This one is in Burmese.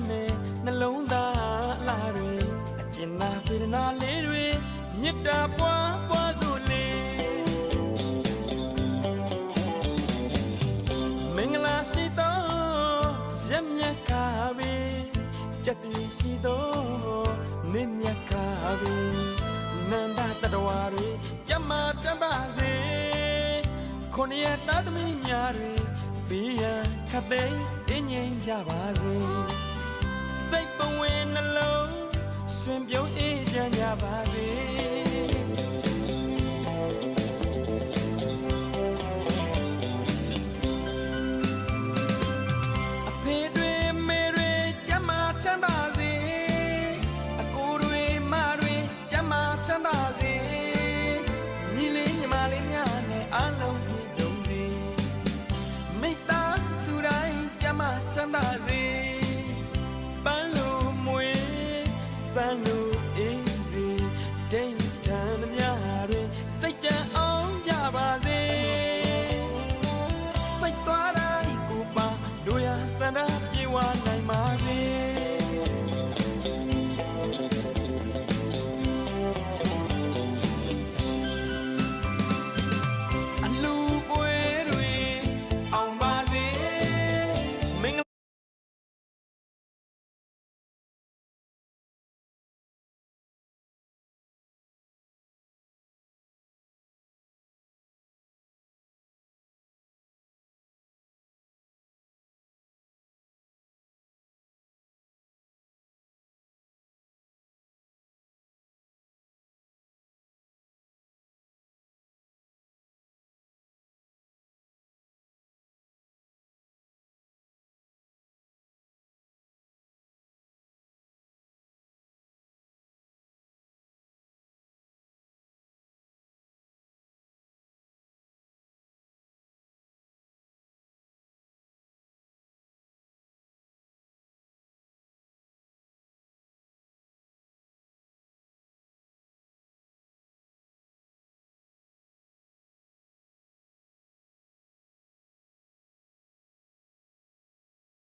နဲ့နှလုံးသားအလားတွေအကျဉ်းသားစေတနာလေးတွေမေတ္တာပွားပွားစို့လေမင်္ဂလာရှိသောရမြတ်ခါပဲကြက်တီရှိသောမင်းမြတ်ခါပဲနန္ဒတတဝါတွေကြမ်းမာတတ်ပါစေခုနှစ်ရက်သားသမီးများတွေဘေးရန်ခတ်သိမ်းတင်းငြိမ်ကြပါစေစိတ်ပဝင်နှလုံးရှင်ပြုံး